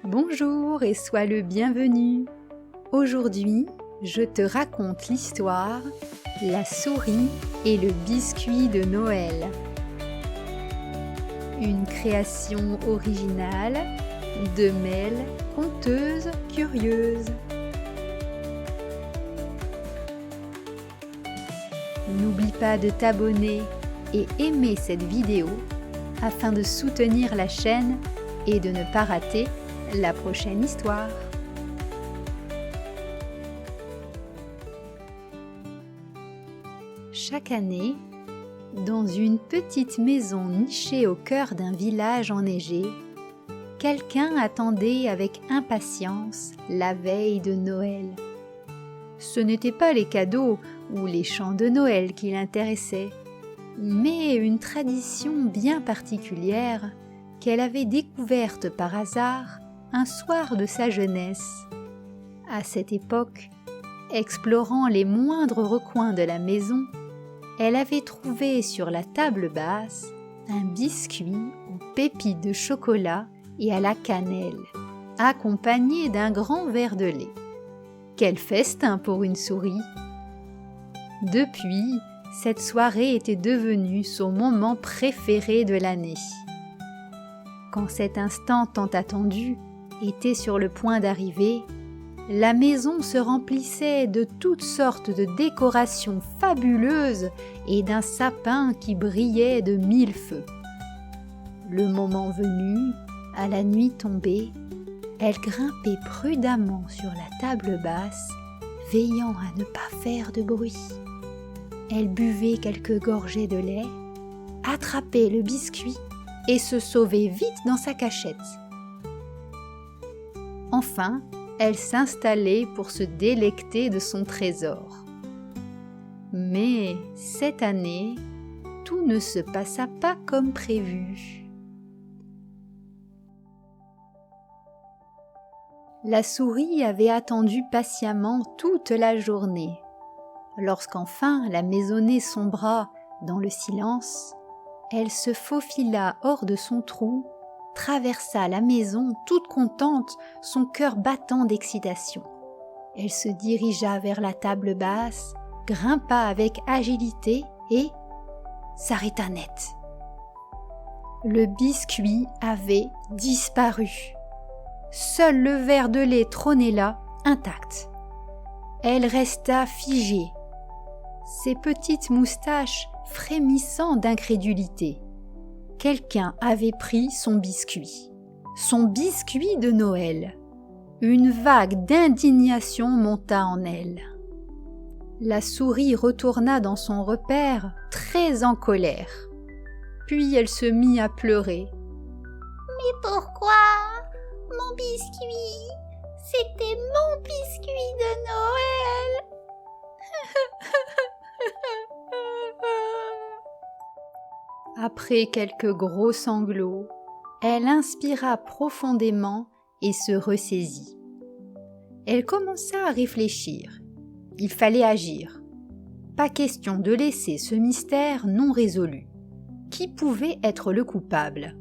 Bonjour et sois le bienvenu. Aujourd'hui, je te raconte l'histoire La souris et le biscuit de Noël. Une création originale de Mel, conteuse curieuse. N'oublie pas de t'abonner et aimer cette vidéo afin de soutenir la chaîne et de ne pas rater la prochaine histoire. Chaque année, dans une petite maison nichée au cœur d'un village enneigé, quelqu'un attendait avec impatience la veille de Noël. Ce n'étaient pas les cadeaux ou les chants de Noël qui l'intéressaient, mais une tradition bien particulière qu'elle avait découverte par hasard un soir de sa jeunesse. À cette époque, explorant les moindres recoins de la maison, elle avait trouvé sur la table basse un biscuit aux pépites de chocolat et à la cannelle, accompagné d'un grand verre de lait. Quel festin pour une souris! Depuis, cette soirée était devenue son moment préféré de l'année. Quand cet instant tant attendu était sur le point d'arriver, la maison se remplissait de toutes sortes de décorations fabuleuses et d'un sapin qui brillait de 1000 feux. Le moment venu, à la nuit tombée, elle grimpait prudemment sur la table basse, veillant à ne pas faire de bruit. Elle buvait quelques gorgées de lait, attrapait le biscuit et se sauvait vite dans sa cachette. Enfin, elle s'installait pour se délecter de son trésor. Mais cette année, tout ne se passa pas comme prévu. La souris avait attendu patiemment toute la journée. Lorsqu'enfin la maisonnée sombra dans le silence, elle se faufila hors de son trou, traversa la maison toute contente, son cœur battant d'excitation. Elle se dirigea vers la table basse, grimpa avec agilité et s'arrêta net. Le biscuit avait disparu. Seul le verre de lait trônait là, intact. Elle resta figée, ses petites moustaches frémissant d'incrédulité. Quelqu'un avait pris son biscuit de Noël. Une vague d'indignation monta en elle. La souris retourna dans son repaire, très en colère. Puis elle se mit à pleurer. « Mais pourquoi? Mon biscuit! C'était mon biscuit de Noël! » Après quelques gros sanglots, elle inspira profondément et se ressaisit. Elle commença à réfléchir. Il fallait agir. Pas question de laisser ce mystère non résolu. Qui pouvait être le coupable?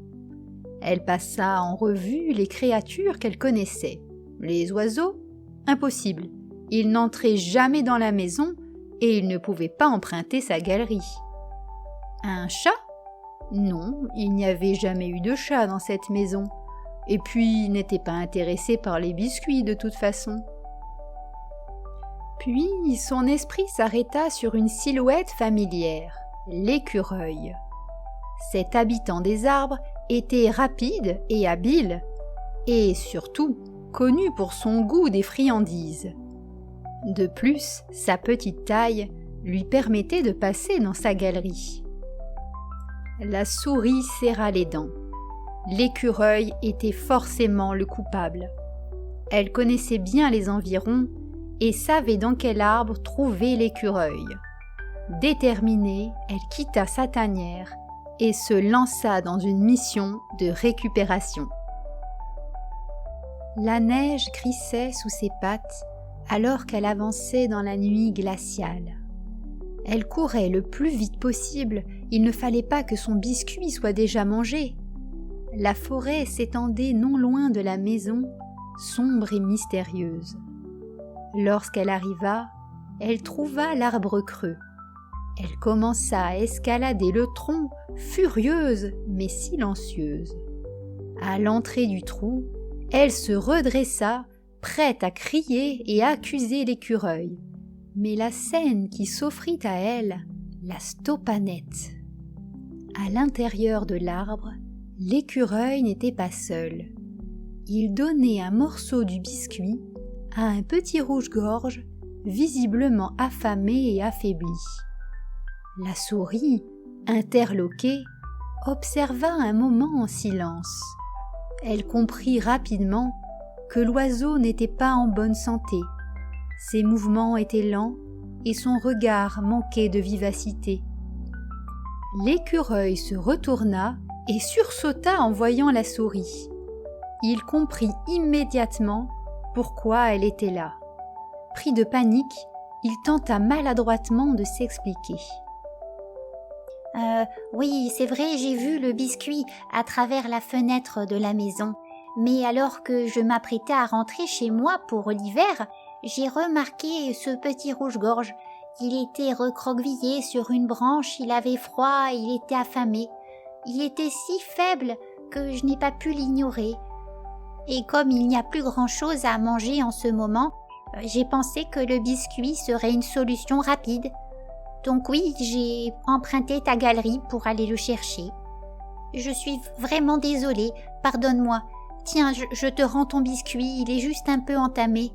Elle passa en revue les créatures qu'elle connaissait. Les oiseaux? Impossible. Ils n'entraient jamais dans la maison et ils ne pouvaient pas emprunter sa galerie. Un chat? Non, il n'y avait jamais eu de chat dans cette maison. Et puis, il n'était pas intéressé par les biscuits de toute façon. Puis, son esprit s'arrêta sur une silhouette familière, l'écureuil. Cet habitant des arbres était rapide et habile, et surtout connu pour son goût des friandises. De plus, sa petite taille lui permettait de passer dans sa galerie. La souris serra les dents. L'écureuil était forcément le coupable. Elle connaissait bien les environs et savait dans quel arbre trouver l'écureuil. Déterminée, elle quitta sa tanière et se lança dans une mission de récupération. La neige crissait sous ses pattes alors qu'elle avançait dans la nuit glaciale. Elle courait le plus vite possible, il ne fallait pas que son biscuit soit déjà mangé. la forêt s'étendait non loin de la maison, sombre et mystérieuse. Lorsqu'elle arriva, elle trouva l'arbre creux. Elle commença à escalader le tronc, furieuse mais silencieuse. À l'entrée du trou, elle se redressa, prête à crier et accuser l'écureuil. Mais la scène qui s'offrit à elle la stoppa net. À l'intérieur de l'arbre, l'écureuil n'était pas seul. Il donnait un morceau du biscuit à un petit rouge-gorge, visiblement affamé et affaibli. La souris, interloquée, observa un moment en silence. Elle comprit rapidement que l'oiseau n'était pas en bonne santé. Ses mouvements étaient lents et son regard manquait de vivacité. L'écureuil se retourna et sursauta en voyant la souris. Il comprit immédiatement pourquoi elle était là. Pris de panique, il tenta maladroitement de s'expliquer. Oui, c'est vrai, j'ai vu le biscuit à travers la fenêtre de la maison. Mais alors que je m'apprêtais à rentrer chez moi pour l'hiver, j'ai remarqué ce petit rouge-gorge. Il était recroquevillé sur une branche, il avait froid, il était affamé. Il était si faible que je n'ai pas pu l'ignorer. Et comme il n'y a plus grand-chose à manger en ce moment, j'ai pensé que le biscuit serait une solution rapide. Donc oui, j'ai emprunté ta galerie pour aller le chercher. Je suis vraiment désolée, pardonne-moi. Tiens, je te rends ton biscuit, il est juste un peu entamé.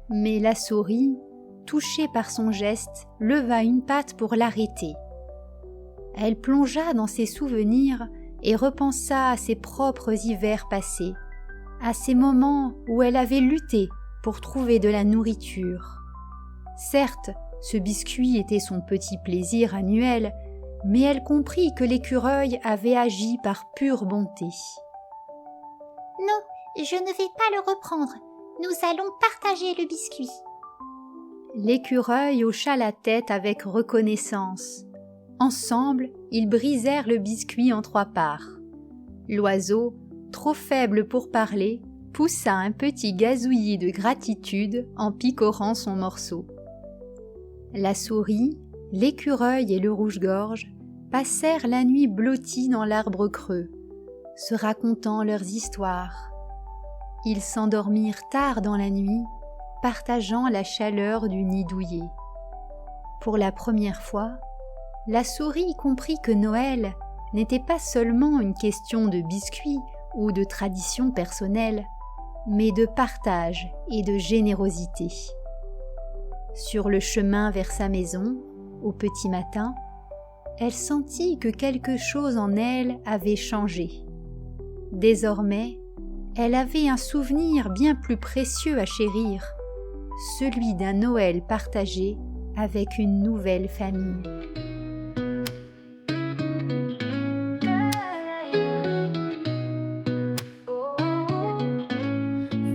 Mais la souris, touchée par son geste, leva une patte pour l'arrêter. Elle plongea dans ses souvenirs et repensa à ses propres hivers passés, à ces moments où elle avait lutté pour trouver de la nourriture. Certes, ce biscuit était son petit plaisir annuel, mais elle comprit que l'écureuil avait agi par pure bonté. Non, je ne vais pas le reprendre. Nous allons partager le biscuit. L'écureuil hocha la tête avec reconnaissance. Ensemble, ils brisèrent le biscuit en 3 parts. L'oiseau, trop faible pour parler, poussa un petit gazouillis de gratitude en picorant son morceau. La souris, l'écureuil et le rouge-gorge passèrent la nuit blottis dans l'arbre creux, se racontant leurs histoires. Ils s'endormirent tard dans la nuit, partageant la chaleur du nid douillet. Pour la première fois, la souris comprit que Noël n'était pas seulement une question de biscuits ou de tradition personnelle, mais de partage et de générosité. Sur le chemin vers sa maison, au petit matin, elle sentit que quelque chose en elle avait changé. Désormais, elle avait un souvenir bien plus précieux à chérir, celui d'un Noël partagé avec une nouvelle famille.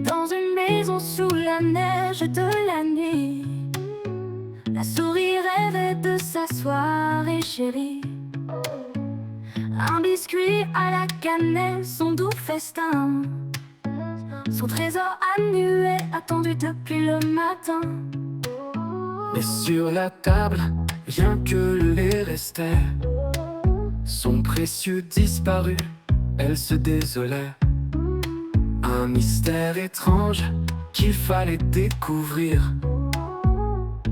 Dans une maison sous la neige de la nuit, la souris rêvait de sa soirée chérie. Un biscuit à la cannelle, son doux festin, son trésor annuel attendu depuis le matin. Mais sur la table, rien que le lait restait. Son précieux disparu, elle se désolait. Un mystère étrange qu'il fallait découvrir.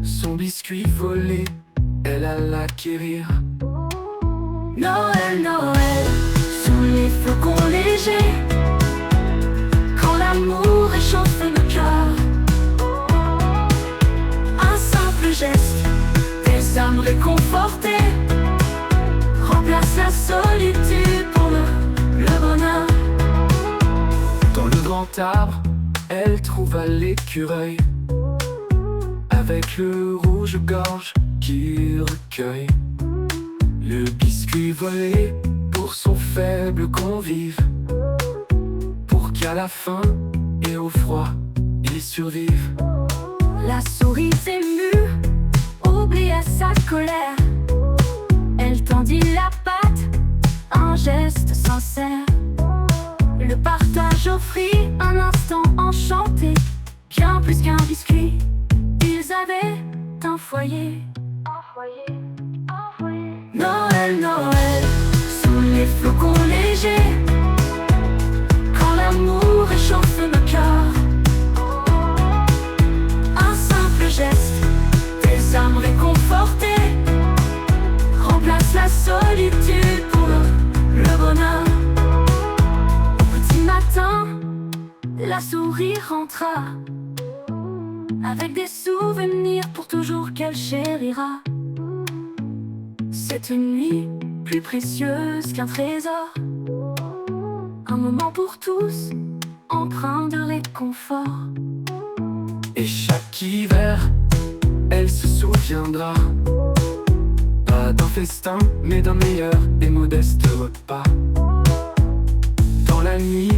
Son biscuit volé, elle alla l'acquérir. Noël, Noël, sous les flocons légers, quand l'amour réchauffe le cœur. Un simple geste, des âmes réconfortées, remplace la solitude pour le bonheur. Dans le grand arbre, elle trouva l'écureuil, avec le rouge-gorge qui recueille. Le biscuit volé pour son faible convive, pour qu'à la faim et au froid, il survive. La souris émue oublia sa colère. Elle tendit la patte, un geste sincère. Le partage offrit un instant enchanté. Bien plus qu'un biscuit, ils avaient un foyer. Noël, Noël, sous les flocons légers, quand l'amour réchauffe nos cœurs. Un simple geste, des âmes réconfortées, remplace la solitude pour le bonheur. Au petit matin, la souris rentra, avec des souvenirs pour toujours qu'elle chérira. Cette nuit, plus précieuse qu'un trésor, un moment pour tous, empreint de réconfort. Et chaque hiver, elle se souviendra, pas d'un festin, mais d'un meilleur et modeste repas. Dans la nuit,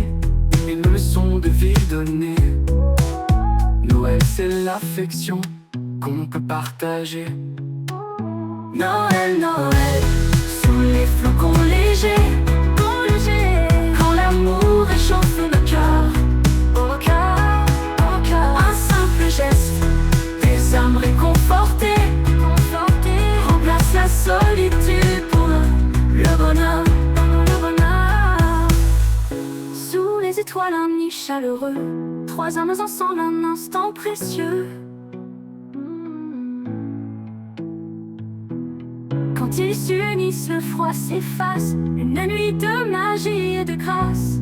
une leçon de vie donnée. Noël, c'est l'affection qu'on peut partager. Noël, Noël, sous les flocons légers, quand l'amour réchauffe nos cœurs. Au cœur, un simple geste, des âmes réconfortées, remplace la solitude pour le bonheur. Sous les étoiles, un nid chaleureux, trois âmes ensemble, un instant précieux. Quand ils s'unissent, le froid s'efface, une nuit de magie et de grâce.